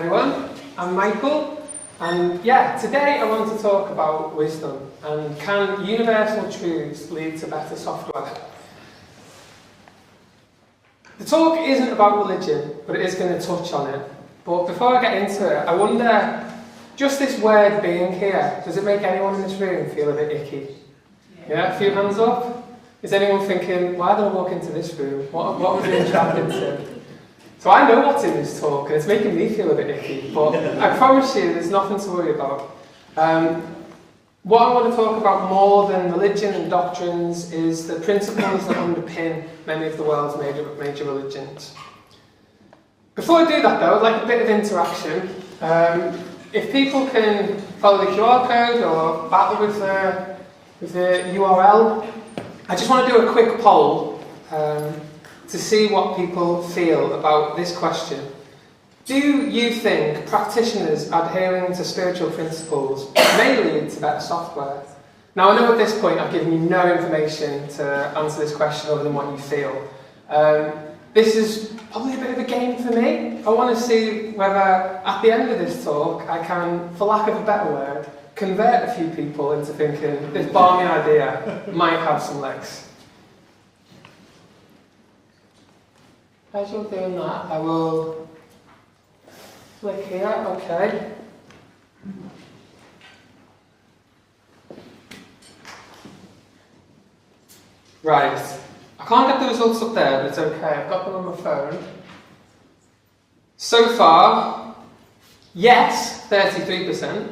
everyone, I'm Michael, and today I want to talk about wisdom and can universal truths lead to better software? The talk isn't about religion, but it is going to touch on it. But before I get into it, I wonder, just this word being here, does it make anyone in this room feel a bit icky? Yeah, a few hands up. Is anyone thinking, why did I walk into this room? What was I trapped into? So I know what's in this talk, and it's making me feel a bit icky, but I promise you there's nothing to worry about. What I want to talk about more than religion and doctrines is the principles that underpin many of the world's major religions. Before I do that though, I'd like a bit of interaction. If people can follow the QR code or battle with the URL, I just want to do a quick poll to see what people feel about this question. Do you think practitioners adhering to spiritual principles may lead to better software? Now I know at this point I've given you no information to answer this question other than what you feel. This is probably a bit of a game for me. I want to see whether at the end of this talk I can, for lack of a better word, convert a few people into thinking this balmy idea might have some legs. As you're doing that, I will flick here, okay. Right, I can't get the results up there, but it's okay, I've got them on my phone. So far, yes, 33%,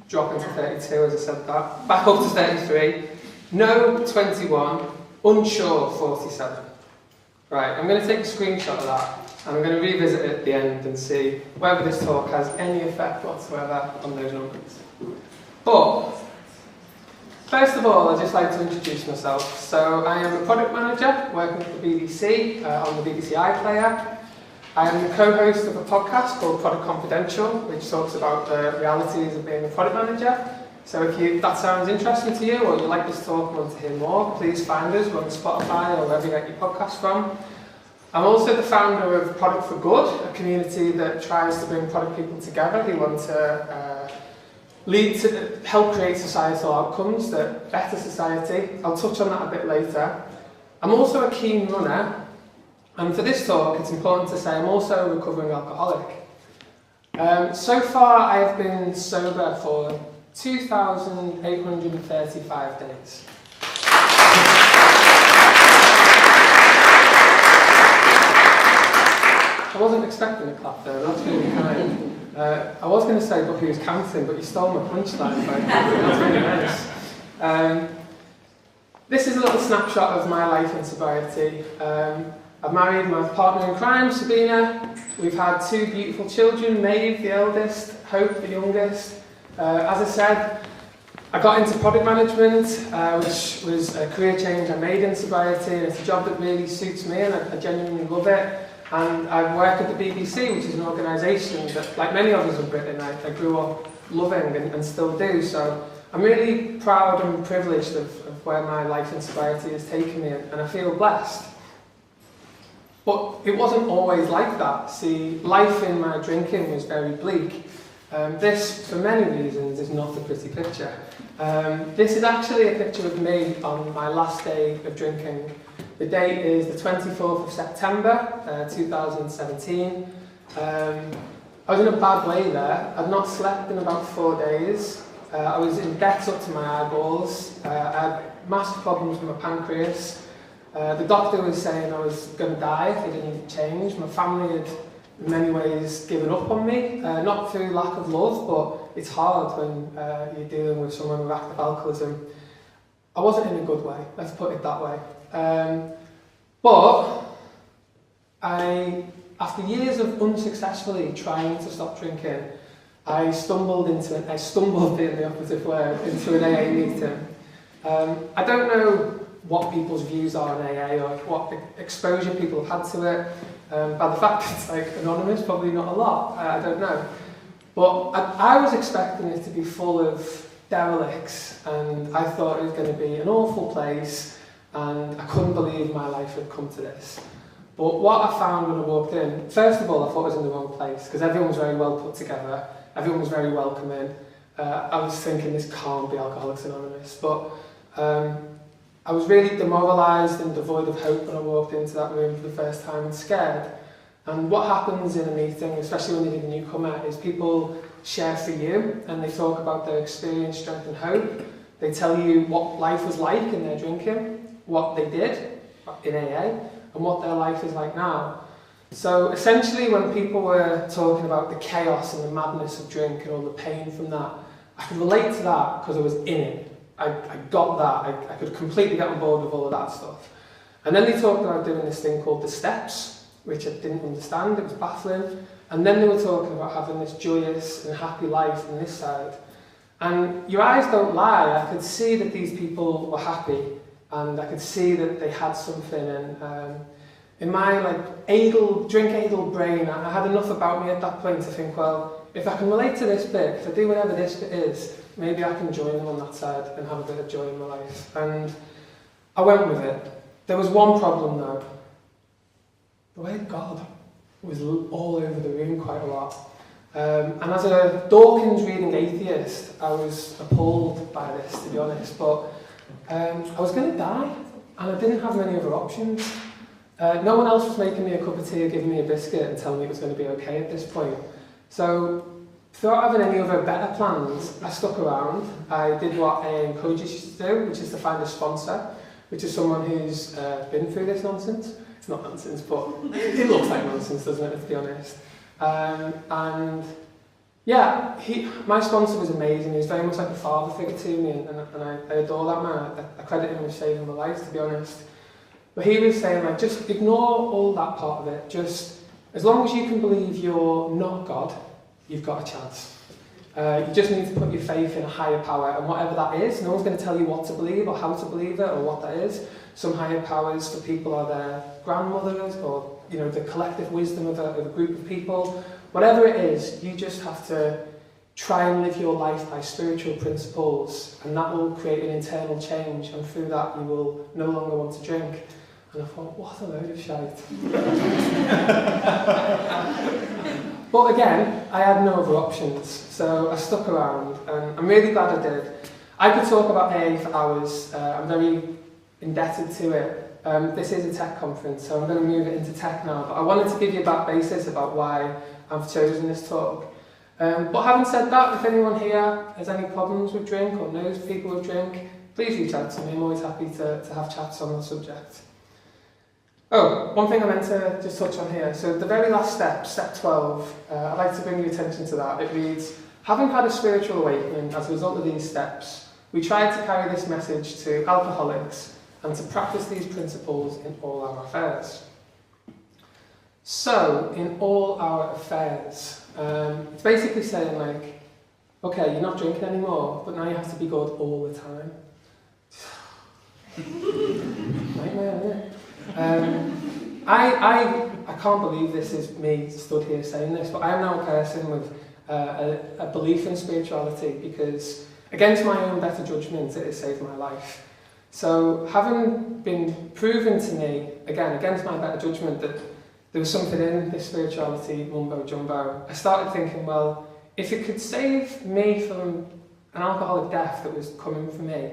dropping to 32 as I said that, back up to 33, no, 21, unsure, 47. Right, I'm going to take a screenshot of that and I'm going to revisit it at the end and see whether this talk has any effect whatsoever on those numbers. But, first of all, I'd just like to introduce myself. So, I am a product manager working with the BBC on the BBC iPlayer. I am the co-host of a podcast called Product Confidential, which talks about the realities of being a product manager. So if that sounds interesting to you, or you like this talk and want to hear more, please find us. We're on Spotify or wherever you get your podcasts from. I'm also the founder of Product for Good, a community that tries to bring product people together who want to help create societal outcomes that better society. I'll touch on that a bit later. I'm also a keen runner, and for this talk, it's important to say I'm also a recovering alcoholic. So far, I have been sober for 2,835 days. I wasn't expecting a clap there, that's really kind. I was going to say, but who's counting, but you stole my punchline. That's really nice. This is a little snapshot of my life in sobriety. I've married my partner in crime, Sabina. We've had two beautiful children, Maeve, the eldest, Hope, the youngest. As I said, I got into product management, which was a career change I made in sobriety, and it's a job that really suits me and I genuinely love it. And I work at the BBC, which is an organisation that, like many others in Britain, I grew up loving and still do. So I'm really proud and privileged of where my life in sobriety has taken me, and I feel blessed. But it wasn't always like that. See, life in my drinking was very bleak. This, for many reasons, is not a pretty picture. This is actually a picture of me on my last day of drinking. The date is the 24th of September 2017. I was in a bad way there. I'd not slept in about 4 days. I was in debt up to my eyeballs. I had massive problems with my pancreas. The doctor was saying I was going to die if I didn't change. My family had in many ways given up on me, not through lack of love, but it's hard when you're dealing with someone with active alcoholism. I wasn't in a good way, let's put it that way. But after years of unsuccessfully trying to stop drinking, I stumbled being the opposite word, into an AA meeting. I don't know what people's views are on AA or what exposure people have had to it. By the fact it's like anonymous, probably not a lot, I don't know. But I was expecting it to be full of derelicts, and I thought it was going to be an awful place, and I couldn't believe my life had come to this. But what I found when I walked in, first of all, I thought I was in the wrong place, because everyone was very well put together, everyone was very welcoming. I was thinking this can't be Alcoholics Anonymous, but I was really demoralised and devoid of hope when I walked into that room for the first time and scared. And what happens in a meeting, especially when you're a newcomer, is people share for you and they talk about their experience, strength and hope. They tell you what life was like in their drinking, what they did in AA, and what their life is like now. So essentially when people were talking about the chaos and the madness of drink and all the pain from that, I could relate to that because I was in it. I got that. I could completely get on board with all of that stuff. And then they talked about doing this thing called the steps, which I didn't understand. It was baffling. And then they were talking about having this joyous and happy life on this side. And your eyes don't lie. I could see that these people were happy, and I could see that they had something. And in my drink-addled brain, I had enough about me at that point to think, well, if I can relate to this bit, if I do whatever this bit is, maybe I can join them on that side and have a bit of joy in my life. And I went with it. There was one problem though. The way of God was all over the room quite a lot. And as a Dawkins reading atheist, I was appalled by this, to be honest. But I was going to die, and I didn't have many other options. No one else was making me a cup of tea or giving me a biscuit and telling me it was going to be okay at this point. So, without having any other better plans, I stuck around. I did what AA encourages you to do, which is to find a sponsor, which is someone who's been through this nonsense. It's not nonsense, but it looks like nonsense, doesn't it, to be honest. And yeah, my sponsor was amazing. He was very much like a father figure to me, and I adore that man. I credit him with saving my life, to be honest. But he was saying, like, just ignore all that part of it. Just, as long as you can believe you're not God, you've got a chance. You just need to put your faith in a higher power, and whatever that is, no one's going to tell you what to believe or how to believe it or what that is. Some higher powers for people are their grandmothers or, you know, the collective wisdom of a group of people. Whatever it is, you just have to try and live your life by spiritual principles, and that will create an internal change, and through that you will no longer want to drink. And I thought, what a load of shite. But again, I had no other options, so I stuck around, and I'm really glad I did. I could talk about AA for hours. I'm very indebted to it. This is a tech conference, so I'm going to move it into tech now, but I wanted to give you a back basis about why I've chosen this talk. But having said that, if anyone here has any problems with drink or knows people with drink, please reach out to me. I'm always happy to have chats on the subject. Oh, one thing I meant to just touch on here. So the very last step, step 12, I'd like to bring your attention to that. It reads, having had a spiritual awakening as a result of these steps, we try to carry this message to alcoholics and to practice these principles in all our affairs. So, in all our affairs, it's basically saying, like, okay, you're not drinking anymore, but now you have to be good all the time. Nightmare, isn't it? I can't believe this is me stood here saying this, but I am now a person with a belief in spirituality, because against my own better judgment, it has saved my life. So having been proven to me, again, against my better judgment, that there was something in this spirituality mumbo jumbo, I started thinking, well, if it could save me from an alcoholic death that was coming for me,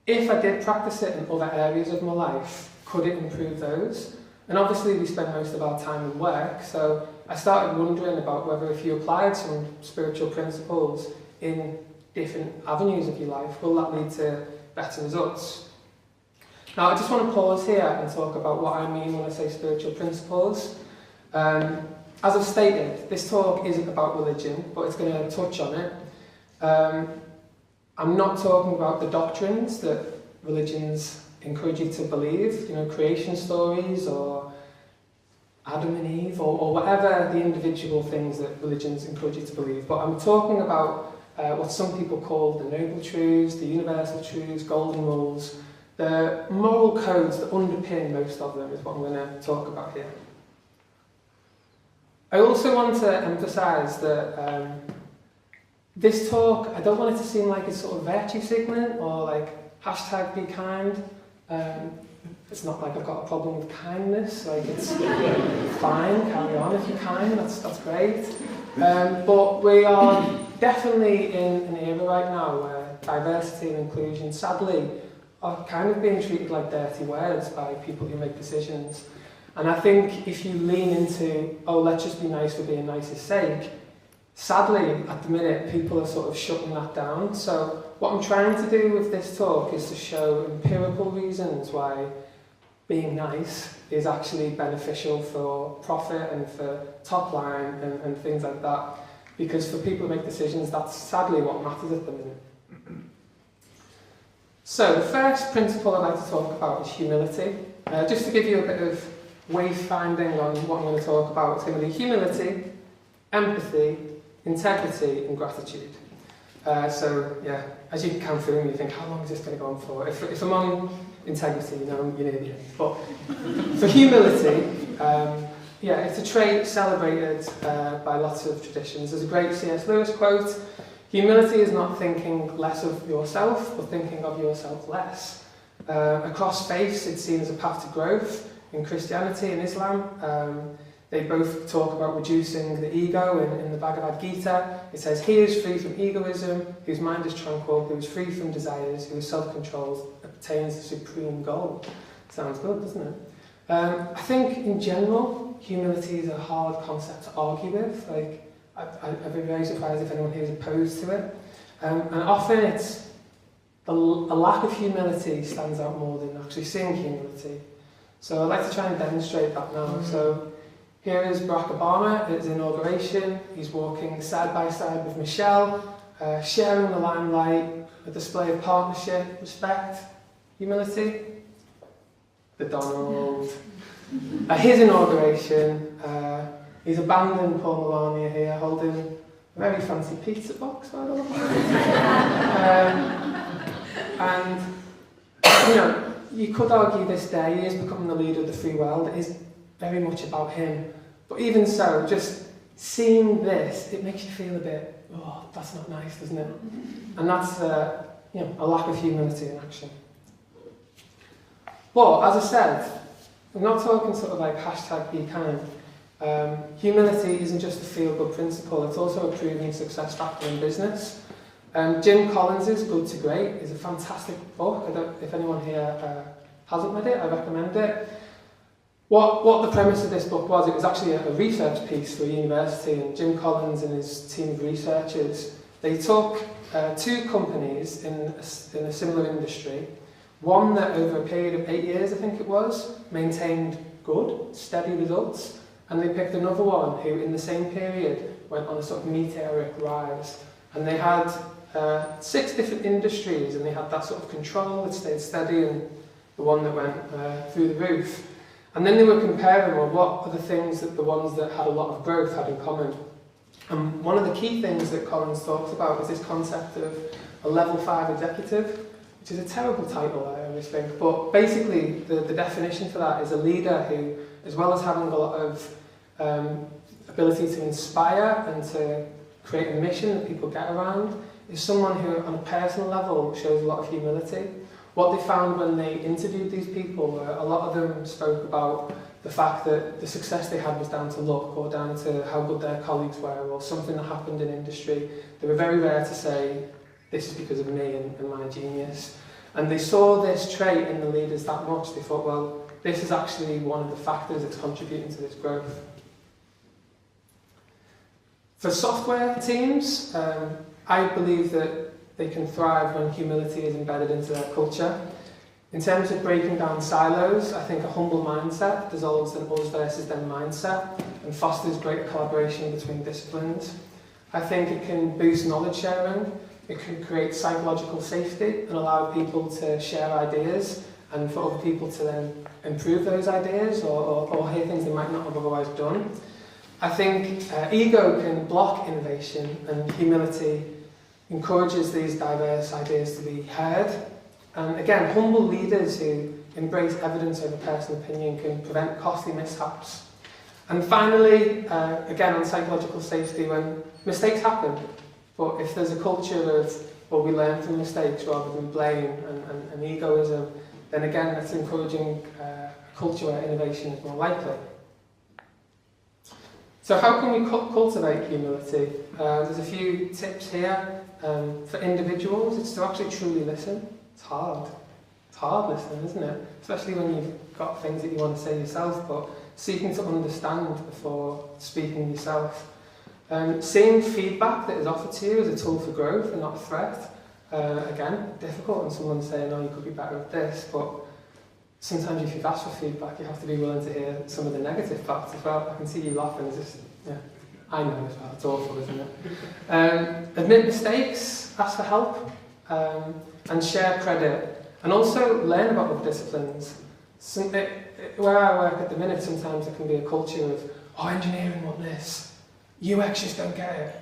if I did practice it in other areas of my life, could it improve those? And obviously we spend most of our time in work, so I started wondering about whether if you applied some spiritual principles in different avenues of your life, will that lead to better results? Now I just want to pause here and talk about what I mean when I say spiritual principles. As I've stated, this talk isn't about religion, but it's going to touch on it. I'm not talking about the doctrines that religions encourage you to believe, you know, creation stories or Adam and Eve or whatever the individual things that religions encourage you to believe. But I'm talking about what some people call the noble truths, the universal truths, golden rules, the moral codes that underpin most of them is what I'm going to talk about here. I also want to emphasise that this talk, I don't want it to seem like a sort of virtue signaling or like hashtag be kind. It's not like I've got a problem with kindness, like it's fine, carry on if you're kind, that's great. But we are definitely in an era right now where diversity and inclusion, sadly, are kind of being treated like dirty words by people who make decisions. And I think if you lean into, oh, let's just be nice for being nice's sake, sadly, at the minute, people are sort of shutting that down. So what I'm trying to do with this talk is to show empirical reasons why being nice is actually beneficial for profit and for top line and things like that. Because for people who make decisions, that's sadly what matters at the minute. So the first principle I'd like to talk about is humility. Just to give you a bit of wayfinding on what I'm going to talk about, it's going to be humility, empathy, integrity and gratitude. So yeah, as you can count through them, you think, how long is this going to go on for? If I'm on integrity, you know the end. But for humility, yeah, it's a trait celebrated by lots of traditions. There's a great C.S. Lewis quote, humility is not thinking less of yourself, but thinking of yourself less. Across faiths, it's seen as a path to growth. In Christianity and Islam, they both talk about reducing the ego. In the Bhagavad Gita, it says, he is free from egoism, whose mind is tranquil, who is free from desires, who is self-controlled, obtains the supreme goal. Sounds good, doesn't it? I think, in general, humility is a hard concept to argue with. Like, I'd be very surprised if anyone here is opposed to it. And often it's a lack of humility stands out more than actually seeing humility. So I'd like to try and demonstrate that now. So here is Barack Obama at his inauguration. He's walking side by side with Michelle, sharing the limelight, a display of partnership, respect, humility. The Donald. At his inauguration, he's abandoned Paul Melania here, holding a very fancy pizza box, by the way. And, you know, you could argue this day he is becoming the leader of the free world. It is very much about him. But even so, just seeing this, it makes you feel a bit, oh, that's not nice, doesn't it? And that's you know, a lack of humility in action. But, as I said, we're not talking sort of like hashtag be kind. Humility isn't just a feel-good principle, it's also a proven success factor in business. Jim Collins' Good to Great is a fantastic book. If anyone here hasn't read it, I recommend it. What the premise of this book was, it was actually a research piece for a university, and Jim Collins and his team of researchers, they took two companies in a similar industry, one that over a period of 8 years, I think it was, maintained good, steady results, and they picked another one who in the same period went on a sort of meteoric rise. And they had 6 different industries, and they had that sort of control that stayed steady and the one that went through the roof. And then they were comparing, well, what are the things that the ones that had a lot of growth had in common. And one of the key things that Collins talks about is this concept of a level 5 executive, which is a terrible title, I always think. But basically, the definition for that is a leader who, as well as having a lot of ability to inspire and to create a mission that people get around, is someone who, on a personal level, shows a lot of humility. What they found when they interviewed these people, a lot of them spoke about the fact that the success they had was down to luck or down to how good their colleagues were or something that happened in industry. They were very rare to say, this is because of me and my genius. And they saw this trait in the leaders that much, they thought, well, this is actually one of the factors that's contributing to this growth. For software teams, I believe that they can thrive when humility is embedded into their culture. In terms of breaking down silos, I think a humble mindset dissolves an us versus them mindset and fosters greater collaboration between disciplines. I think it can boost knowledge sharing, it can create psychological safety and allow people to share ideas and for other people to then improve those ideas or hear things they might not have otherwise done. I think ego can block innovation and humility encourages these diverse ideas to be heard. And again, humble leaders who embrace evidence over personal opinion can prevent costly mishaps. And finally, again on psychological safety, when mistakes happen, but if there's a culture of, well, we learn from mistakes rather than blame and egoism, then again that's encouraging a culture where innovation is more likely. So how can we cultivate humility? There's a few tips here. For individuals, it's to actually truly listen. It's hard. It's hard listening, isn't it? Especially when you've got things that you want to say yourself, but seeking to understand before speaking yourself. Seeing feedback that is offered to you as a tool for growth and not a threat. Again, difficult when someone's saying, oh, you could be better at this, but sometimes if you've asked for feedback, you have to be willing to hear some of the negative parts as well. I can see you laughing. It's just, yeah, I know as well. It's awful, isn't it? Admit mistakes, ask for help, and share credit. And also learn about other disciplines. Where I work at the minute, sometimes there can be a culture of, oh, engineering want this, UX just don't get it.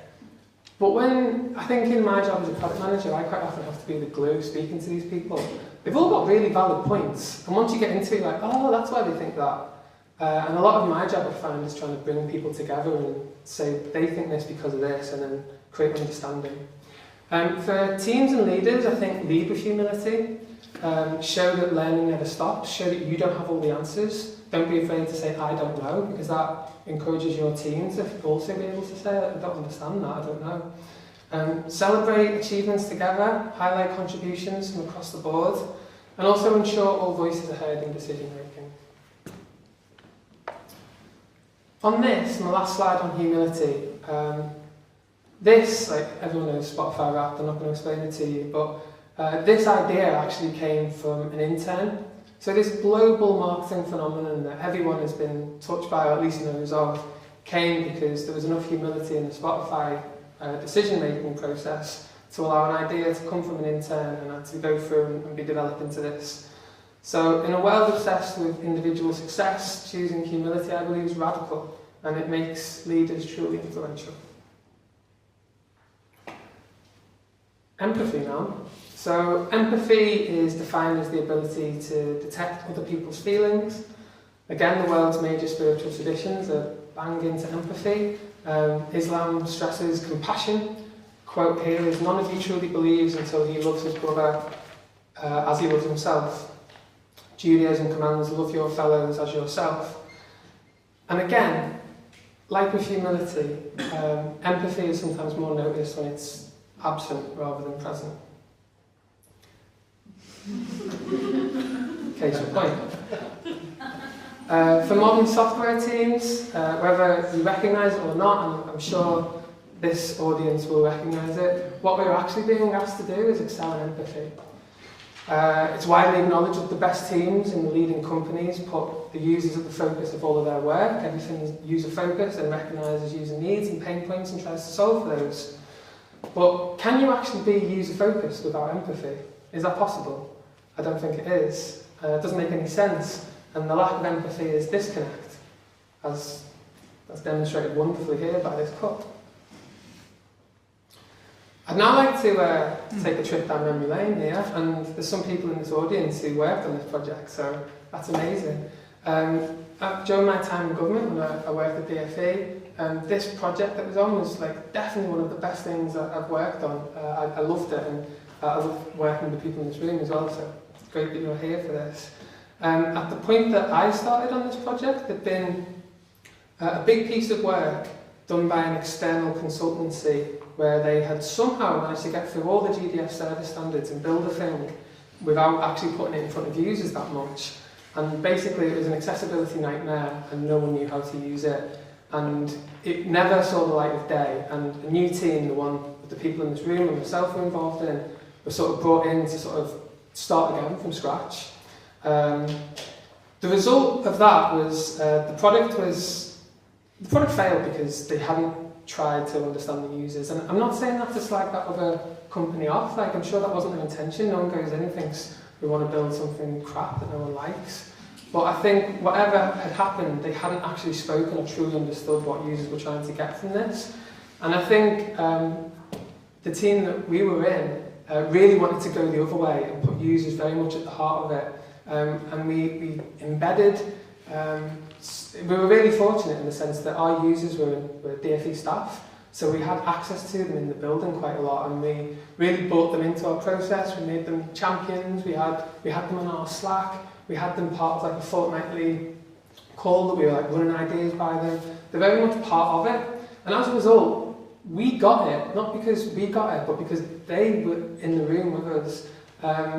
But I think in my job as a product manager, I quite often have to be the glue speaking to these people. They've all got really valid points, and once you get into it, you're like, oh, that's why they think that. And a lot of my job I find is trying to bring people together and say they think this because of this, and then create understanding. For teams and leaders, I think lead with humility. Show that learning never stops. Show that you don't have all the answers. Don't be afraid to say, I don't know, because that encourages your team to also be able to say, I don't understand that, I don't know. Celebrate achievements together, highlight contributions from across the board, and also ensure all voices are heard in decision making. On this, my last slide on humility, this, like everyone knows Spotify Wrapped, I'm not going to explain it to you, but this idea actually came from an intern. So this global marketing phenomenon that everyone has been touched by, or at least knows of, came because there was enough humility in the Spotify decision-making process to allow an idea to come from an intern and actually go through and be developed into this. So in a world obsessed with individual success, choosing humility, I believe, is radical, and it makes leaders truly influential. Empathy now. So empathy is defined as the ability to detect other people's feelings. Again, the world's major spiritual traditions are bang into empathy. Islam stresses compassion. Quote here is, none of you truly believes until he loves his brother as he loves himself. Judaism commands, love your fellows as yourself. And again, like with humility, empathy is sometimes more noticed when it's absent rather than present. Case in point. For modern software teams, whether you recognise it or not, and I'm sure this audience will recognise it, what we're actually being asked to do is excel in empathy. It's widely acknowledged that the best teams in the leading companies put the users at the focus of all of their work. Everything's user-focused and recognises user needs and pain points and tries to solve those. But can you actually be user-focused without empathy? Is that possible? I don't think it is. It doesn't make any sense. And the lack of empathy is disconnect, as that's demonstrated wonderfully here by this cut. I'd now like to take a trip down memory lane here, and there's some people in this audience who worked on this project, so that's amazing. During my time in government, when I worked at DFE, this project that was on was definitely one of the best things that I've worked on. I loved it, and I love working with the people in this room as well, so it's great that you're here for this. At the point that I started on this project, there'd been a big piece of work done by an external consultancy where they had somehow managed to get through all the GDF service standards and build a thing without actually putting it in front of users that much. And basically it was an accessibility nightmare and no one knew how to use it. And it never saw the light of day. And a new team, the one with the people in this room and myself were involved in, was sort of brought in to sort of start again from scratch. The result of that was the product failed because they hadn't tried to understand the users. And I'm not saying that to slag that other company off. I'm sure that wasn't their intention. No one goes in and thinks we want to build something crap that no one likes. But I think whatever had happened, they hadn't actually spoken or truly understood what users were trying to get from this. And I think the team that we were in really wanted to go the other way and put users very much at the heart of it. And we embedded, we were really fortunate in the sense that our users were DFE staff, So we had access to them in the building quite a lot, and we really brought them into our process. We made them champions. We had them on our Slack. We had them part of like a fortnightly call that we were like running ideas by them. They're very much part of it. And as a result, we got it, not because we got it, but because they were in the room with us.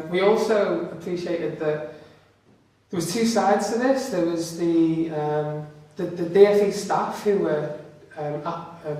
We also appreciated that there was two sides to this. There was the DFE staff who were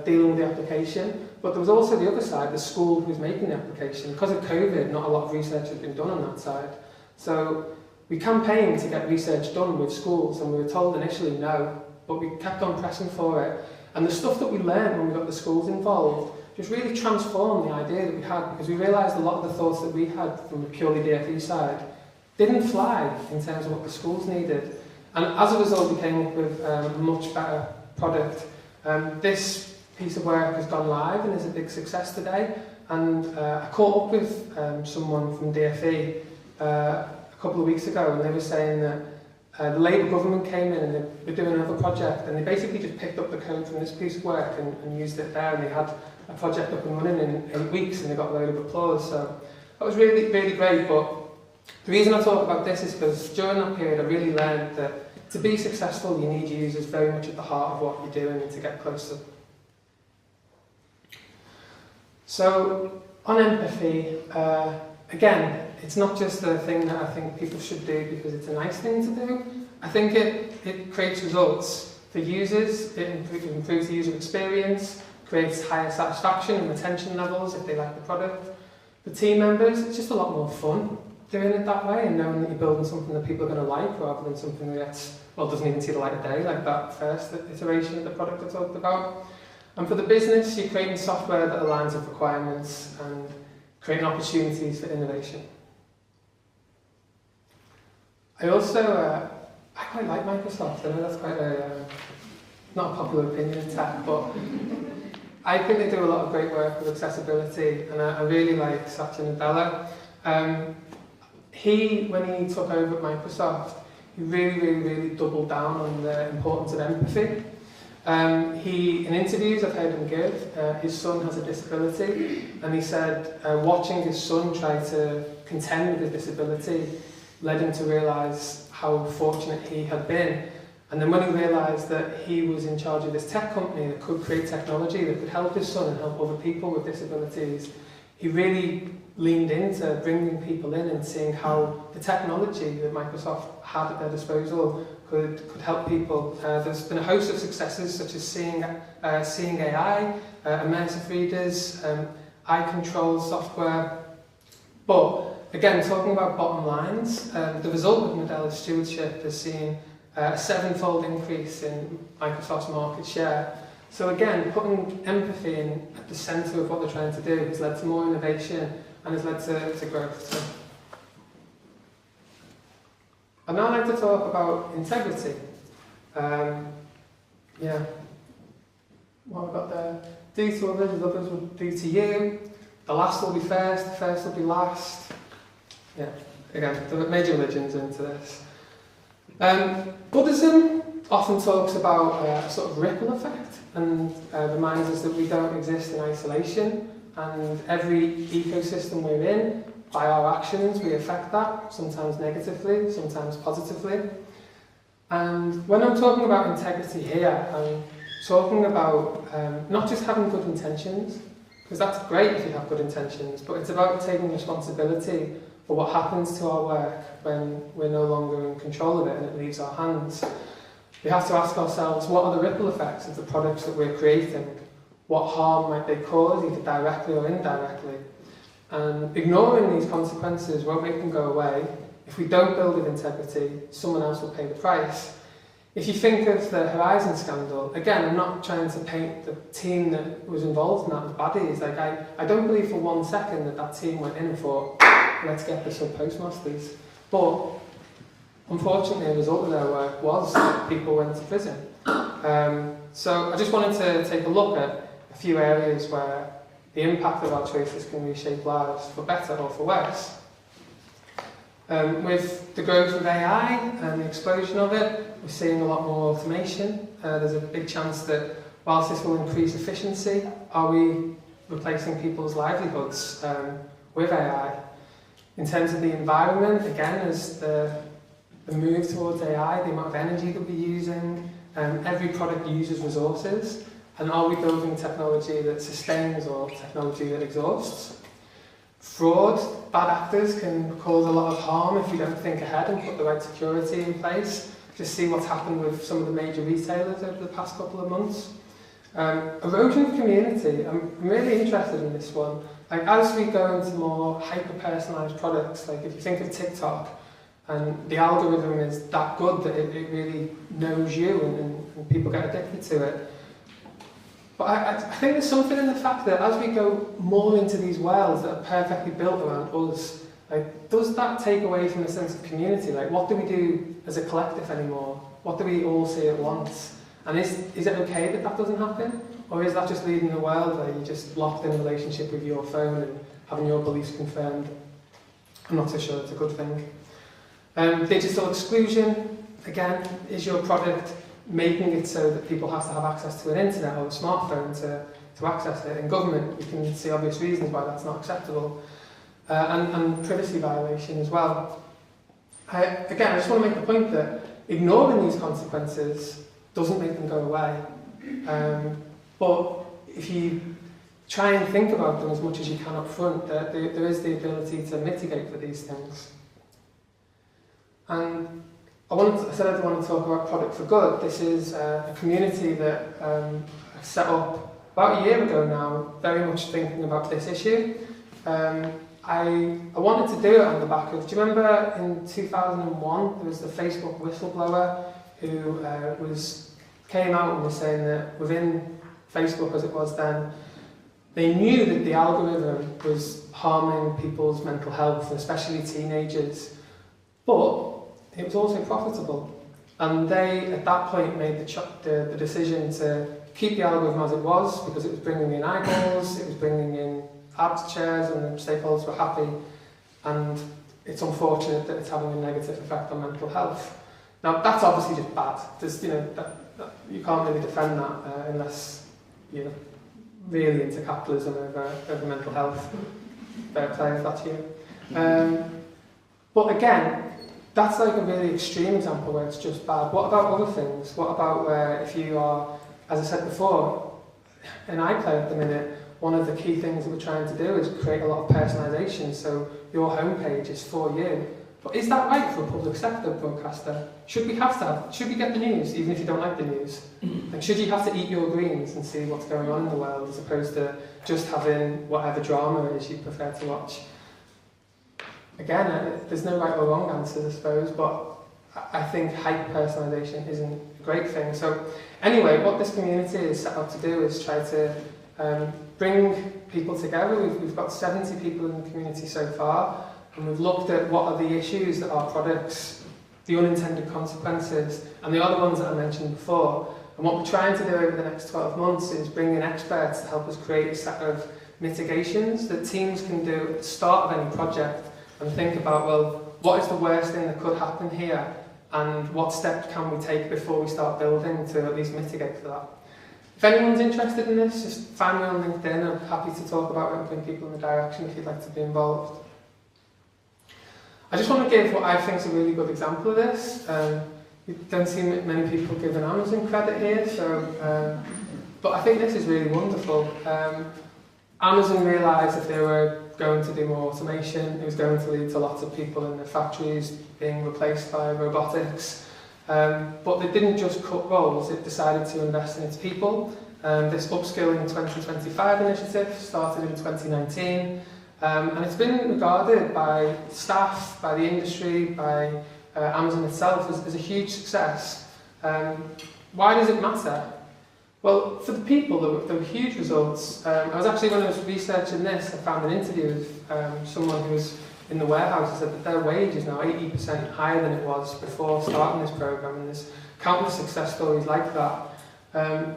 dealing with the application, but there was also the other side, the school who was making the application. Because of COVID, not a lot of research had been done on that side. So we campaigned to get research done with schools, and we were told initially no, but we kept on pressing for it. And the stuff that we learned when we got the schools involved just really transformed the idea that we had, because we realised a lot of the thoughts that we had from the purely DFE side didn't fly in terms of what the schools needed. And as a result, we came up with a much better product. This piece of work has gone live and is a big success today. And I caught up with someone from DFE a couple of weeks ago, and they were saying that the Labour government came in and they were doing another project, and they basically just picked up the code from this piece of work and used it there, and they had a project up and running in 8 weeks, and they got a load of applause. So that was really, really great. But the reason I talk about this is because during that period I really learned that to be successful you need users very much at the heart of what you're doing and to get closer. So on empathy, again, it's not just a thing that I think people should do because it's a nice thing to do. I think it creates results for users, it improves the user experience, creates higher satisfaction and retention levels if they like the product. For team members, it's just a lot more fun doing it that way and knowing that you're building something that people are going to like rather than something that doesn't even see the light of day, like that first iteration of the product I talked about. And for the business, you're creating software that aligns with requirements and creating opportunities for innovation. I also, I quite like Microsoft. I know that's quite not a popular opinion in tech, but I think they do a lot of great work with accessibility, and I really like Satya Nadella. When he took over at Microsoft, he really doubled down on the importance of empathy. In interviews I've heard him give, his son has a disability, and he said watching his son try to contend with his disability led him to realise how fortunate he had been. And then when he realised that he was in charge of this tech company that could create technology that could help his son and help other people with disabilities, he really leaned into bringing people in and seeing how the technology that Microsoft had at their disposal could help people. There's been a host of successes such as Seeing AI, immersive readers, eye control software. But again, talking about bottom lines, the result of Nadella's stewardship has seen a 7-fold increase in Microsoft's market share. So again, putting empathy in at the centre of what they're trying to do has led to more innovation and has led to growth too. I'd now like to talk about integrity. What we've got there, do to others as others will do to you. The last will be first, the first will be last. Yeah, again, the major religions into this. Buddhism often talks about a sort of ripple effect and reminds us that we don't exist in isolation, and every ecosystem we're in, by our actions we affect that, sometimes negatively, sometimes positively. And when I'm talking about integrity here, I'm talking about not just having good intentions, because that's great if you have good intentions, but it's about taking responsibility for what happens to our work when we're no longer in control of it and it leaves our hands. We have to ask ourselves, what are the ripple effects of the products that we're creating? What harm might they cause, either directly or indirectly? And ignoring these consequences won't make them go away. If we don't build with integrity, someone else will pay the price. If you think of the Horizon scandal, again, I'm not trying to paint the team that was involved in that as baddies. Like, I don't believe for 1 second that team went in and thought, let's get the sub-postmasters. But unfortunately, the result of their work was that people went to prison. So I just wanted to take a look at a few areas where the impact of our choices can reshape lives for better or for worse. With the growth of AI and the explosion of it, we're seeing a lot more automation. There's a big chance that whilst this will increase efficiency, are we replacing people's livelihoods with AI? In terms of the environment, again, as the move towards AI, the amount of energy that we're using, every product uses resources, and are we building technology that sustains or technology that exhausts? Fraud, bad actors can cause a lot of harm if we don't think ahead and put the right security in place. Just see what's happened with some of the major retailers over the past couple of months. Erosion of community, I'm really interested in this one. Like, as we go into more hyper-personalised products, like if you think of TikTok, and the algorithm is that good that it really knows you and people get addicted to it. But I think there's something in the fact that as we go more into these worlds that are perfectly built around us, like, does that take away from the sense of community? Like, what do we do as a collective anymore? What do we all see at once? And is it okay that that doesn't happen? Or is that just leading a world where you're just locked in a relationship with your phone and having your beliefs confirmed? I'm not so sure it's a good thing. Digital exclusion, again, is your product making it so that people have to have access to an internet or a smartphone to access it? In government, you can see obvious reasons why that's not acceptable. And privacy violation as well. Again, I just want to make the point that ignoring these consequences doesn't make them go away. But if you try and think about them as much as you can up front, there is the ability to mitigate for these things. And I said I want to talk about Product for Good. This is a community that I set up about a year ago now, very much thinking about this issue. I wanted to do it on the back of, do you remember in 2001 there was the Facebook whistleblower who came out and was saying that within Facebook as it was then, they knew that the algorithm was harming people's mental health, especially teenagers, but it was also profitable. And they, at that point, made the decision to keep the algorithm as it was because it was bringing in eyeballs, it was bringing in ad shares, and the stakeholders were happy. And it's unfortunate that it's having a negative effect on mental health. Now, that's obviously just bad. There's, you can't really defend that unless you're really into capitalism over mental health. Fair play if that's you. But again, that's like a really extreme example where it's just bad. What about other things? What about where if you are, as I said before, in iPlayer at the minute, one of the key things that we're trying to do is create a lot of personalisation, so your homepage is for you. But is that right for a public sector broadcaster? Should we get the news, even if you don't like the news? Like, should you have to eat your greens and see what's going on in the world, as opposed to just having whatever drama it is you prefer to watch? Again, there's no right or wrong answer, I suppose, but I think hyper-personalisation isn't a great thing. So anyway, what this community is set up to do is try to bring people together. We've got 70 people in the community so far, and we've looked at what are the issues that our products, the unintended consequences, and the other ones that I mentioned before. And what we're trying to do over the next 12 months is bring in experts to help us create a set of mitigations that teams can do at the start of any project and think about, well, what is the worst thing that could happen here, and what steps can we take before we start building to at least mitigate for that. If anyone's interested in this, just find me on LinkedIn. I'm happy to talk about it and bring people in the direction if you'd like to be involved. I just want to give what I think is a really good example of this. You don't see many people giving Amazon credit here, but I think this is really wonderful. Amazon realised that they were going to do more automation, it was going to lead to lots of people in their factories being replaced by robotics. But they didn't just cut roles, it decided to invest in its people. This Upskilling 2025 initiative started in 2019, and it's been regarded by staff, by the industry, by Amazon itself as a huge success. Why does it matter? Well, for the people, there were huge results. I was actually, when I was researching this, I found an interview with someone who was in the warehouse. Who said that their wage is now 80% higher than it was before starting this program, and there's countless success stories like that.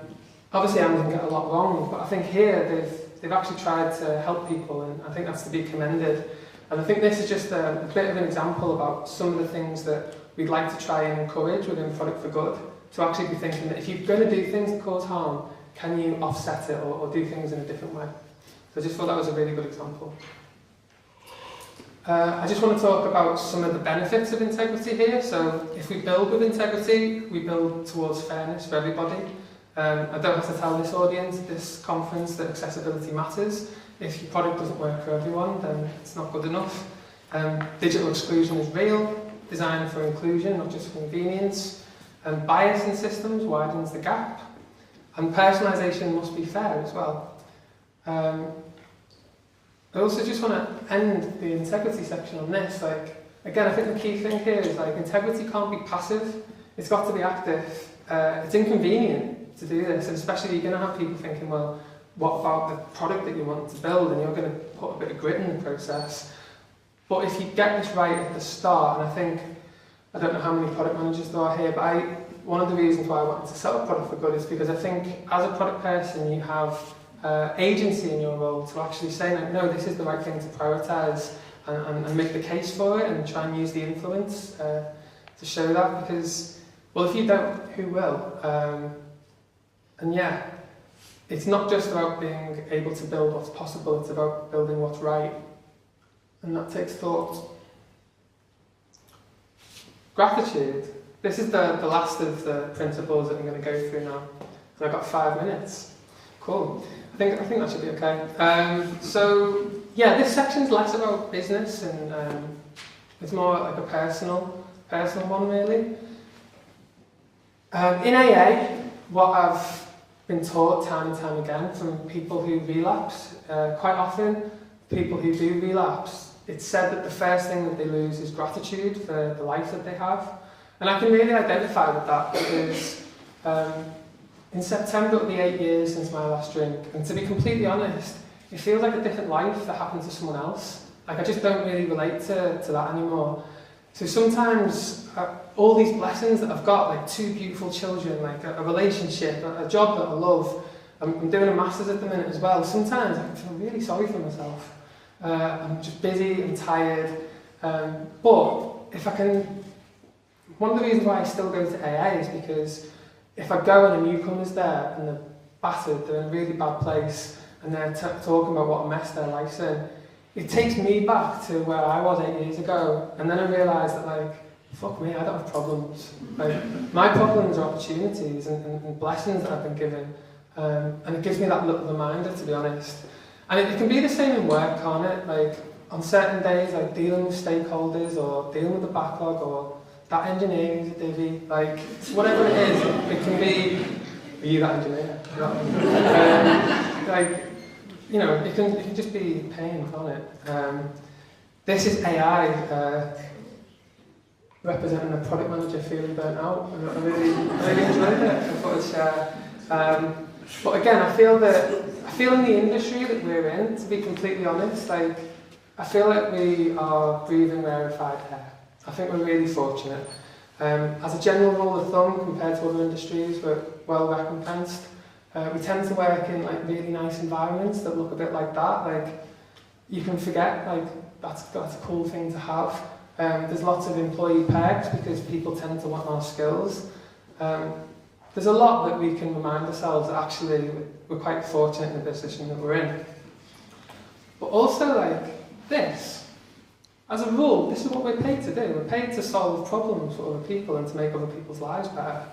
Obviously, Amazon get a lot wrong, but I think here they've actually tried to help people, and I think that's to be commended. And I think this is just a bit of an example about some of the things that we'd like to try and encourage within Product for Good. To actually be thinking that if you're going to do things that cause harm, can you offset it or do things in a different way? So I just thought that was a really good example. I just want to talk about some of the benefits of integrity here. So if we build with integrity, we build towards fairness for everybody. I don't have to tell this audience, this conference, that accessibility matters. If your product doesn't work for everyone, then it's not good enough. Digital exclusion is real, designed for inclusion, not just for convenience. And bias in systems widens the gap. And personalisation must be fair as well. I also just want to end the integrity section on this. Like, again, I think the key thing here is like integrity can't be passive. It's got to be active. It's inconvenient to do this, and especially you're going to have people thinking, well, what about the product that you want to build? And you're going to put a bit of grit in the process. But if you get this right at the start, and I don't know how many product managers there are here, but one of the reasons why I wanted to set up Product for Good is because I think as a product person, you have agency in your role to actually say, like, no, this is the right thing to prioritise and make the case for it and try and use the influence to show that, because, well, if you don't, who will? And yeah, it's not just about being able to build what's possible, it's about building what's right. And that takes thought. Gratitude. This is the last of the principles that I'm going to go through now. And I've got 5 minutes. Cool. I think that should be okay. So yeah, this section's less about business and it's more like a personal one really. In AA, what I've been taught time and time again from people who relapse, quite often people who do relapse, it's said that the first thing that they lose is gratitude for the life that they have. And I can really identify with that because in September it'll be 8 years since my last drink, and to be completely honest, it feels like a different life that happened to someone else. Like I just don't really relate to that anymore. So sometimes all these blessings that I've got, like 2 beautiful children, like a relationship, a job that I love, I'm doing a master's at the minute as well, sometimes I feel really sorry for myself. I'm just busy and tired, but if I can, one of the reasons why I still go to AA is because if I go and a newcomer's there and they're battered, they're in a really bad place, and they're talking about what a mess their life's in, it takes me back to where I was 8 years ago, and then I realise that, like, fuck me, I don't have problems. Like, my problems are opportunities and blessings that I've been given, and it gives me that little reminder, to be honest. And it can be the same in work, can't it? Like, on certain days, like dealing with stakeholders, or dealing with the backlog, or that engineer who's a divvy, like, whatever it is, it can be, are you that engineer? Like, you know, it can just be pain, can't it? This is AI representing a product manager feeling burnt out. I really enjoyed it. I thought I'd share. But again, I feel in the industry that we're in, to be completely honest, like, I feel like we are breathing rarefied air. I think we're really fortunate. As a general rule of thumb, compared to other industries, we're well recompensed. We tend to work in like really nice environments that look a bit like that. Like, you can forget, like, that's a cool thing to have. There's lots of employee perks because people tend to want our skills. There's a lot that we can remind ourselves that actually we're quite fortunate in the position that we're in. But also, like, this, as a rule, this is what we're paid to do. We're paid to solve problems for other people and to make other people's lives better.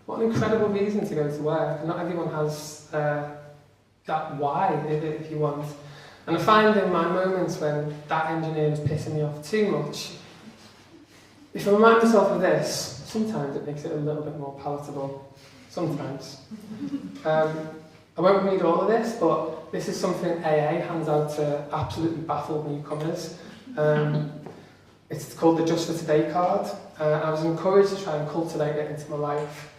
What an incredible reason to go to work. And not everyone has that why, if you want. And I find in my moments when that engineer is pissing me off too much, if I remind myself of this, sometimes it makes it a little bit more palatable. Sometimes. I won't read all of this, but this is something AA hands out to absolutely baffled newcomers. It's called the Just for Today card. I was encouraged to try and cultivate it into my life.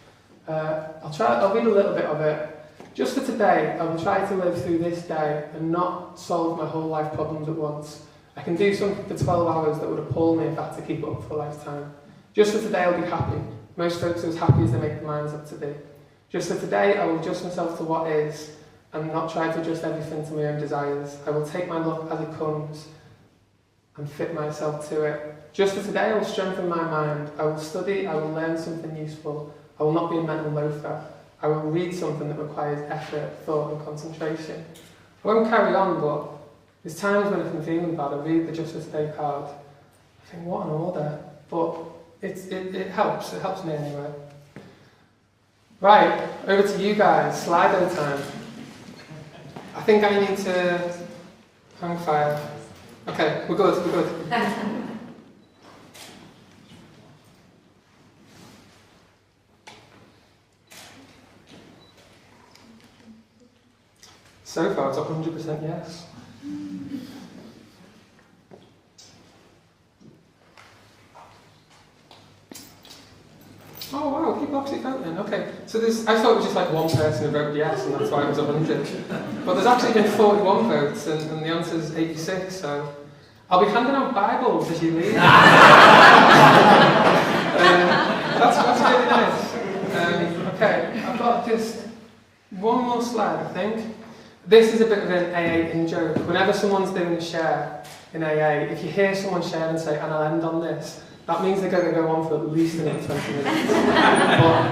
I'll read a little bit of it. Just for today, I will try to live through this day and not solve my whole life problems at once. I can do something for 12 hours that would appall me if I had to keep it up for a lifetime. Just for today, I'll be happy. Most folks are as happy as they make their minds up to be. Just for today, I will adjust myself to what is and not try to adjust everything to my own desires. I will take my luck as it comes and fit myself to it. Just for today, I will strengthen my mind. I will study, I will learn something useful. I will not be a mental loafer. I will read something that requires effort, thought and concentration. I won't carry on, but there's times when if I'm feeling bad, I read the Justice Day card. I think, what an order. But it helps me anyway. Right, over to you guys, Slido time. I think I need to hang fire. Okay, we're good. So far, it's 100% yes. Oh wow, people actually voting. Okay, so I thought it was just like one person who voted yes, and that's why it was 100. But there's actually been 41 votes, and the answer is 86. So I'll be handing out Bibles as you leave. That's really nice. Okay, I've got just one more slide, I think. This is a bit of an AA in-joke. Whenever someone's doing a share in AA, if you hear someone share and say, and I'll end on this, that means they're going to go on for at least another 20 minutes.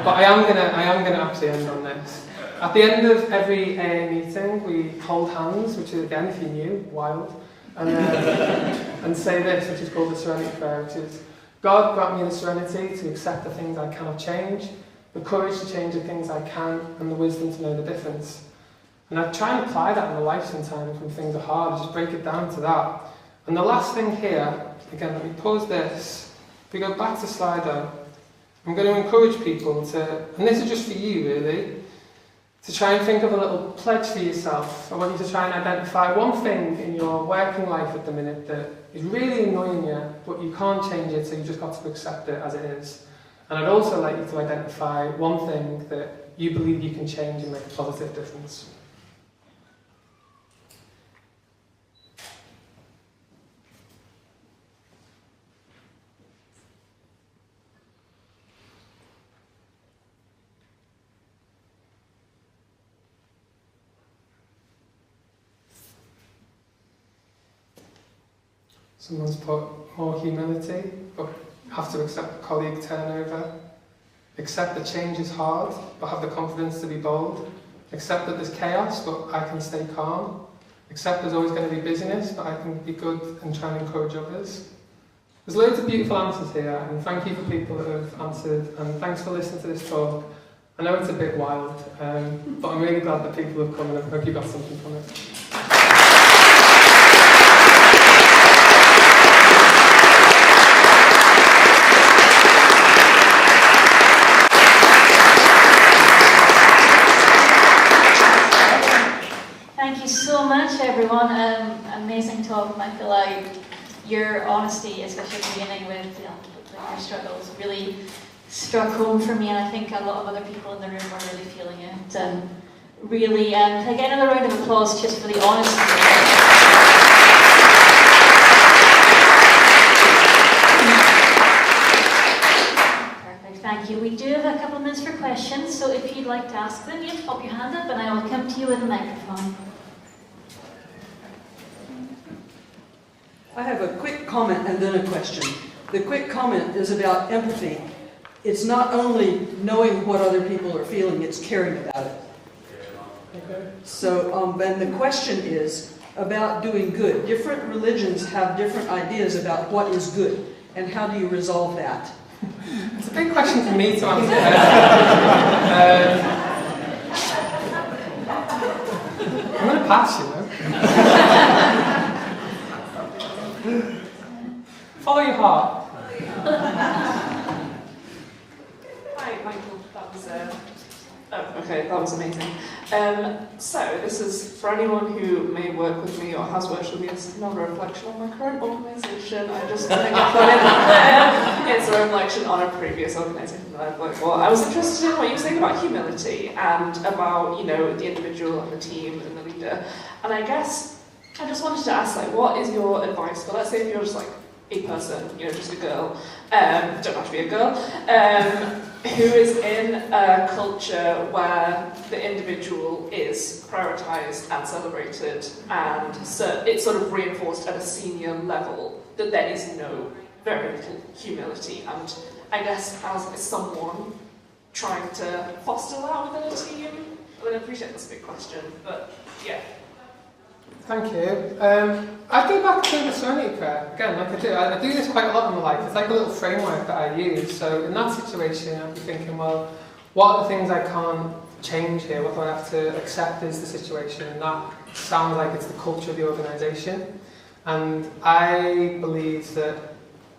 but I am gonna actually end on this. At the end of every AA meeting, we hold hands, which is, again, if you're new, wild, and say this, which is called the Serenity Prayer, which is, God, grant me the serenity to accept the things I cannot change, the courage to change the things I can, and the wisdom to know the difference. And I try and apply that in my life sometimes when things are hard, just break it down to that. And the last thing here, again, let me pause this. If we go back to Slido, I'm going to encourage people to, and this is just for you really, to try and think of a little pledge for yourself. I want you to try and identify one thing in your working life at the minute that is really annoying you, but you can't change it, so you just got to accept it as it is. And I'd also like you to identify one thing that you believe you can change and make a positive difference. Someone's put more humility, but have to accept colleague turnover. Accept that change is hard, but have the confidence to be bold. Accept that there's chaos, but I can stay calm. Accept there's always going to be busyness, but I can be good and try and encourage others. There's loads of beautiful answers here, and thank you for people that have answered, and thanks for listening to this talk. I know it's a bit wild, but I'm really glad that people have come, and I hope you got something from it. Everyone, amazing talk, and I feel like your honesty, especially at the beginning with your struggles, really struck home for me, and I think a lot of other people in the room were really feeling it. And really, can I get another round of applause just for the honesty? Perfect, thank you. We do have a couple of minutes for questions, so if you'd like to ask them, just pop your hand up and I will come to you with a microphone. I have a quick comment and then a question. The quick comment is about empathy. It's not only knowing what other people are feeling, it's caring about it. Okay. So, and the question is about doing good. Different religions have different ideas about what is good, and how do you resolve that? It's a big question for me to answer. I'm going to pass, you know. Follow your heart. Hi, Michael. That was amazing. So this is for anyone who may work with me or has worked with me. It's not a reflection on my current organisation. I just want to get that in there. It's a reflection on a previous organisation that I've worked for. I was interested in what you were saying about humility and about, you know, the individual and the team and the leader. And I guess I just wanted to ask, like, what is your advice for, let's say if you're just like a person, you know, just a girl, don't have to be a girl, who is in a culture where the individual is prioritised and celebrated, and so it's sort of reinforced at a senior level that there is very little humility. And I guess as someone trying to foster that within a team? I would appreciate this big question, but yeah. Thank you. I go back to the Serenity Prayer again, like I do this quite a lot in my life. It's like a little framework that I use. So in that situation, I'd be thinking, well, what are the things I can't change here? What do I have to accept is the situation? And that sounds like it's the culture of the organisation. And I believe that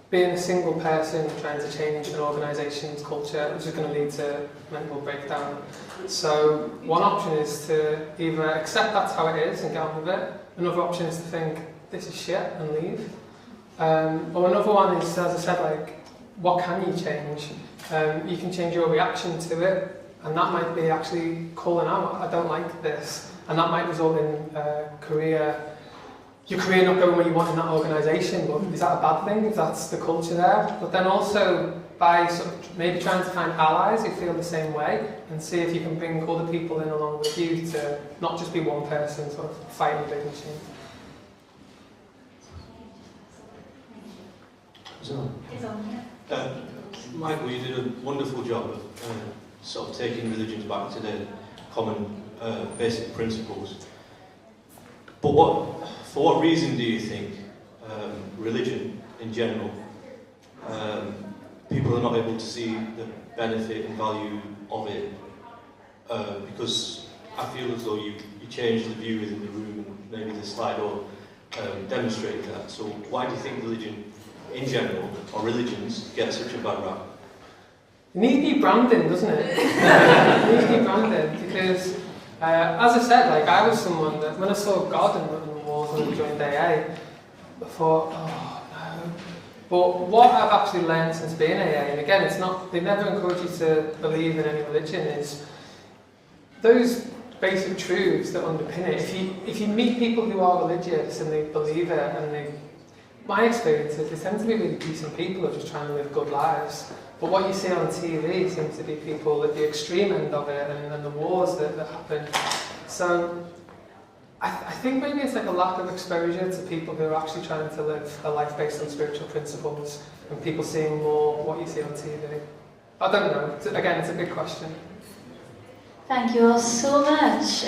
being a single person trying to change an organisation's culture is just going to lead to mental breakdown. So one option is to either accept that's how it is and get on with it. Another option is to think, this is shit, and leave. Or another one is, as I said, like, what can you change? You can change your reaction to it, and that might be actually calling out, I don't like this. And that might result in your career not going where you want in that organisation, but is that a bad thing if that's the culture there? But then also by sort of maybe trying to find allies who feel the same way and see if you can bring other people in along with you to not just be one person sort of fighting a big machine. Michael, you did a wonderful job of sort of taking religions back to their common basic principles. But for what reason do you think religion in general, people are not able to see the benefit and value of it? Because I feel as though you changed the view within the room, and maybe the slide or demonstrated that. So why do you think religion in general, or religions, get such a bad rap? It needs to be branding, doesn't it? It needs to be branding because, as I said, like I was someone that when I saw God in the walls when I joined AA, I thought, oh no. But what I've actually learned since being AA, and again, it's not, they never encourage you to believe in any religion, is those basic truths that underpin it. If you meet people who are religious and they believe it, and my experience is they tend to be really decent people who are just trying to live good lives. But what you see on TV seems to be people at the extreme end of it, and the wars that happen. So I think maybe it's like a lack of exposure to people who are actually trying to live a life based on spiritual principles, and people seeing more what you see on TV. I don't know. Again, it's a big question. Thank you all so much.